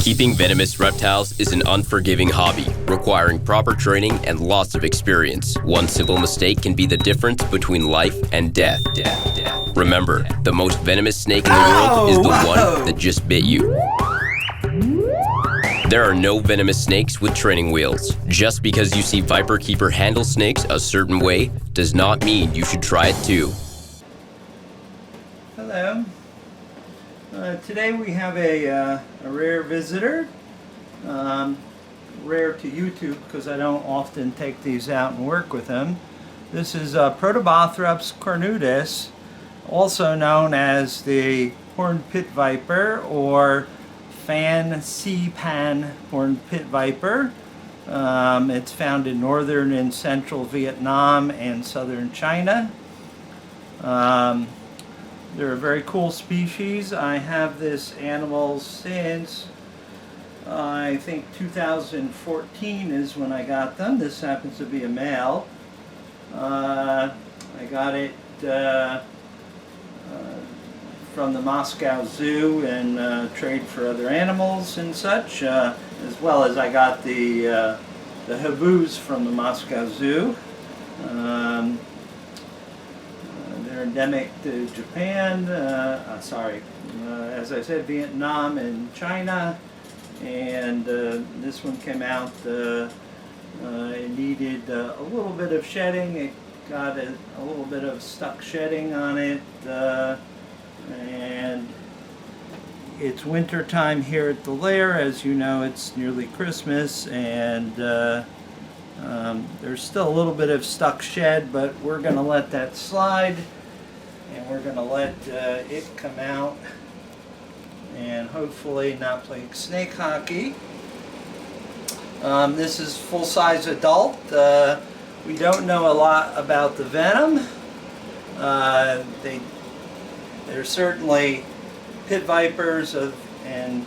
Keeping venomous reptiles is an unforgiving hobby, requiring proper training and lots of experience. One simple mistake can be the difference between life and death. Remember, the most venomous snake in the world is the one that just bit you. There are no venomous snakes with training wheels. Just because you see viperkeeper handle snakes a certain way does not mean you should try it too. Hello. Today we have a rare visitor. Rare to YouTube because I don't often take these out and work with them. This is Protobothrops cornutus, also known as the horned pit viper or fan sea-pan horned pit viper. It's found in northern and central Vietnam and southern China. They're a very cool species. I have this animal since I think 2014 is when I got them. This happens to be a male. I got it from the Moscow Zoo and trade for other animals and such, as well as I got the habus from the Moscow Zoo. They're endemic to Japan, as I said, Vietnam and China, and this one came out, it needed a little bit of shedding. It got a little bit of stuck shedding on it, and it's winter time here at the lair. As you know, it's nearly Christmas, and there's still a little bit of stuck shed, but we're going to let that slide, and we're going to let it come out and hopefully not play snake hockey. This is full-size adult. We don't know a lot about the venom. They're certainly pit vipers and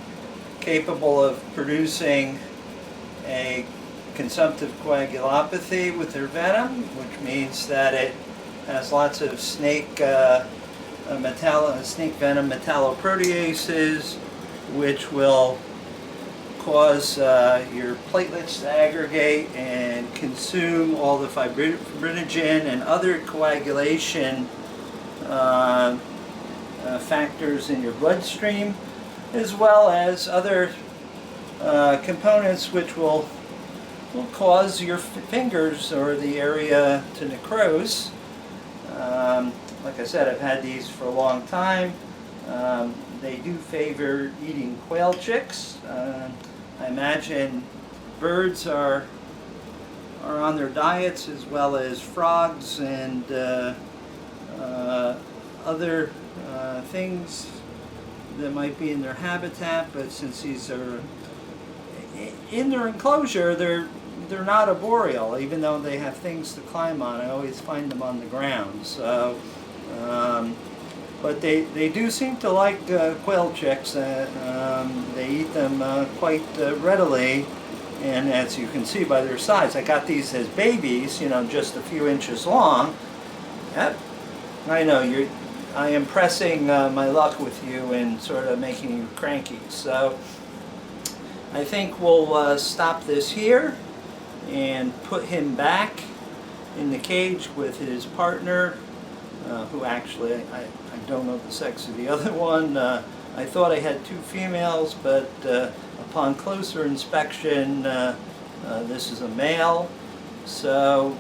capable of producing a consumptive coagulopathy with their venom, which means that it has lots of snake venom metalloproteases, which will cause your platelets to aggregate and consume all the fibrinogen and other coagulation factors in your bloodstream, as well as other components which will cause your fingers or the area to necrose. Like I said, I've had these for a long time. They do favor eating quail chicks. I imagine birds are on their diets, as well as frogs and other things that might be in their habitat. But since these are in their enclosure, they're not arboreal, even though they have things to climb on. I always find them on the ground. So, but they do seem to like quail chicks. They eat them quite readily, and as you can see by their size, I got these as babies, just a few inches long. Yep. I know I am pressing my luck with you and sort of making you cranky. So I think we'll stop this here and put him back in the cage with his partner, who actually, I don't know the sex of the other one. I thought I had two females, but upon closer inspection, this is a male. So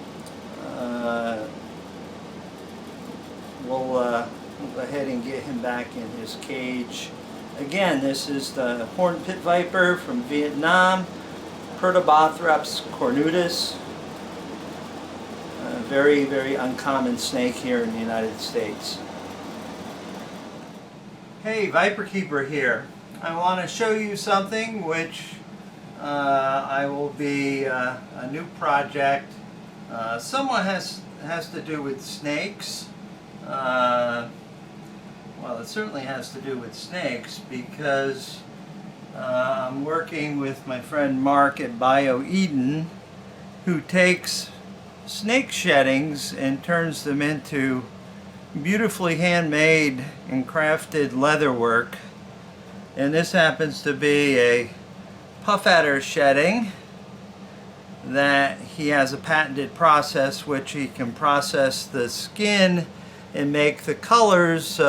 we'll go ahead and get him back in his cage. Again, this is the horned pit viper from Vietnam, Protobothrops cornutus. A very, very uncommon snake here in the United States. Hey, Viperkeeper here. I want to show you something which I will be a new project. Somewhat has to do with snakes. Well, it certainly has to do with snakes because I'm working with my friend Mark at BioEden, who takes snake sheddings and turns them into beautifully handmade and crafted leatherwork. And this happens to be a puff adder shedding, that he has a patented process which he can process the skin and make the colors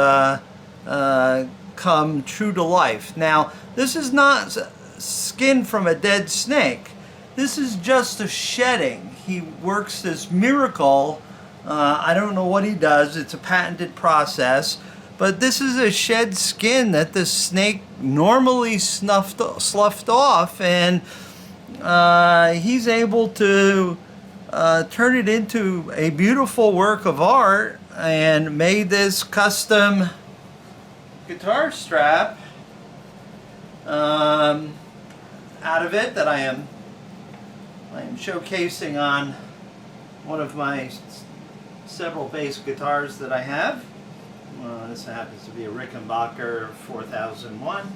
come true to life. Now, this is not skin from a dead snake. This is just a shedding. He works this miracle. I don't know what he does. It's a patented process. But this is a shed skin that the snake normally sloughed off, and he's able to turn it into a beautiful work of art and made this custom guitar strap out of it that I am showcasing on one of my several bass guitars that I have. This happens to be a Rickenbacker 4001.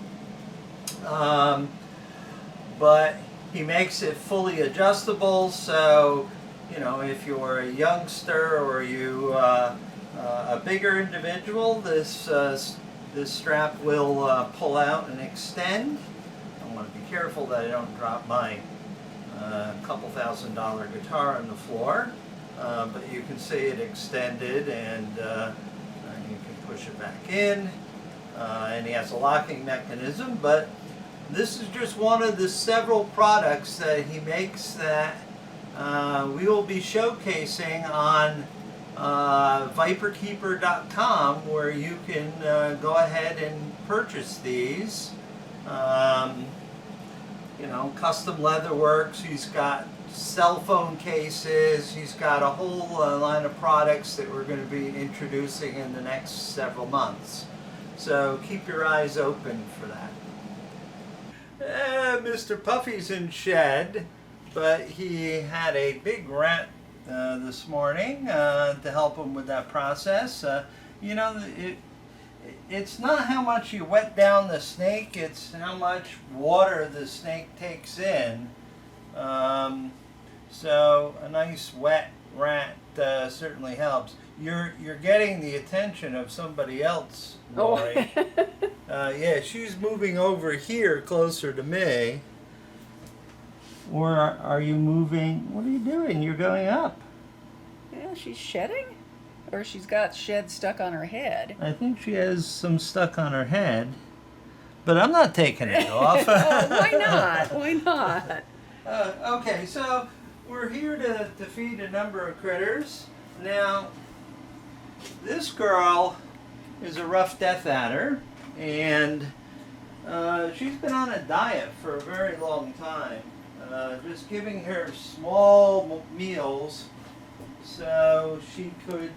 But he makes it fully adjustable, so you know, if you're a youngster or you a bigger individual, this strap will pull out and extend. I want to be careful that I don't drop my couple $1,000 guitar on the floor, but you can see it extended, and you can push it back in, and he has a locking mechanism. But this is just one of the several products that he makes that we will be showcasing on viperkeeper.com, where you can go ahead and purchase these. You know, custom leather works. He's got cell phone cases. He's got a whole line of products that we're going to be introducing in the next several months. So keep your eyes open for that. Mr. Puffy's in shed, but he had a big rat this morning to help him with that process. You know, it's not how much you wet down the snake, it's how much water the snake takes in. So a nice wet rat certainly helps. You're getting the attention of somebody else, Lori. Yeah, she's moving over here closer to me. Or are you moving? What are you doing? You're going up. Yeah, she's shedding? Or she's got shed stuck on her head. I think she has some stuck on her head. But I'm not taking it off. Oh, why not? Why not? Okay, so we're here to feed a number of critters. Now, this girl is a rough death adder, and she's been on a diet for a very long time. Just giving her small meals so she could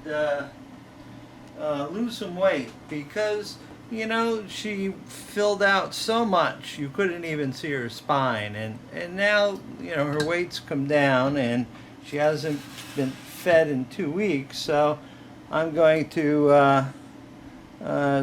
lose some weight, because you know, she filled out so much you couldn't even see her spine, and now, you know, her weight's come down and she hasn't been fed in 2 weeks. So I'm going to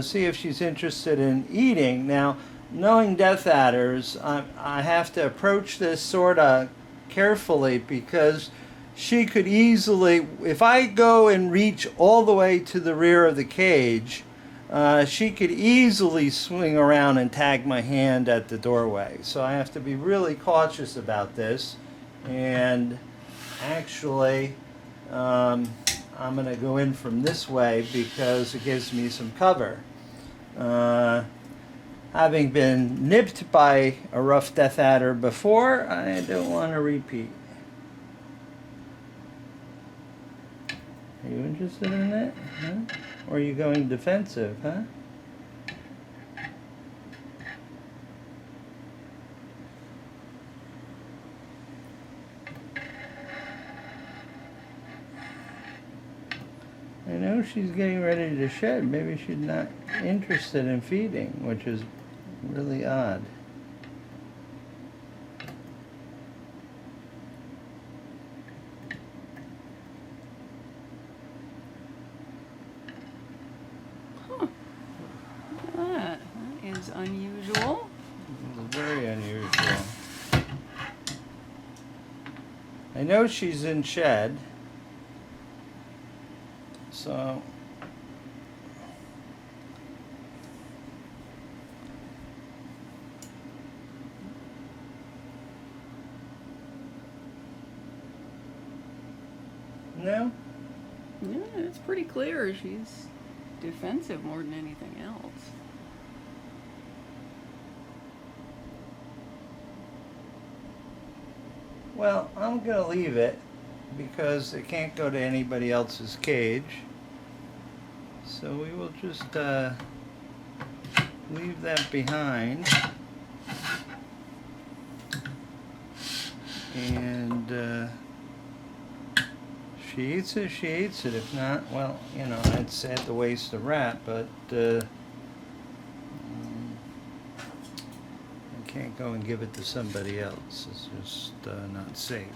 see if she's interested in eating. Now, knowing death adders, I have to approach this sort of carefully, because she could easily, if I go and reach all the way to the rear of the cage, she could easily swing around and tag my hand at the doorway. So I have to be really cautious about this. And actually, I'm going to go in from this way because it gives me some cover. Having been nipped by a rough death adder before, I don't want to repeat. Are you interested in that? Huh? Or are you going defensive, huh? I know she's getting ready to shed. Maybe she's not interested in feeding, which is really odd. That is unusual. It's very unusual. I know she's in shed, so No? Yeah, it's pretty clear she's defensive more than anything else. Well, I'm going to leave it because it can't go to anybody else's cage. So we will just leave that behind. And she eats it, she eats it. If not, well, you know, I'd sad to waste a rat, but I can't go and give it to somebody else. It's just not safe.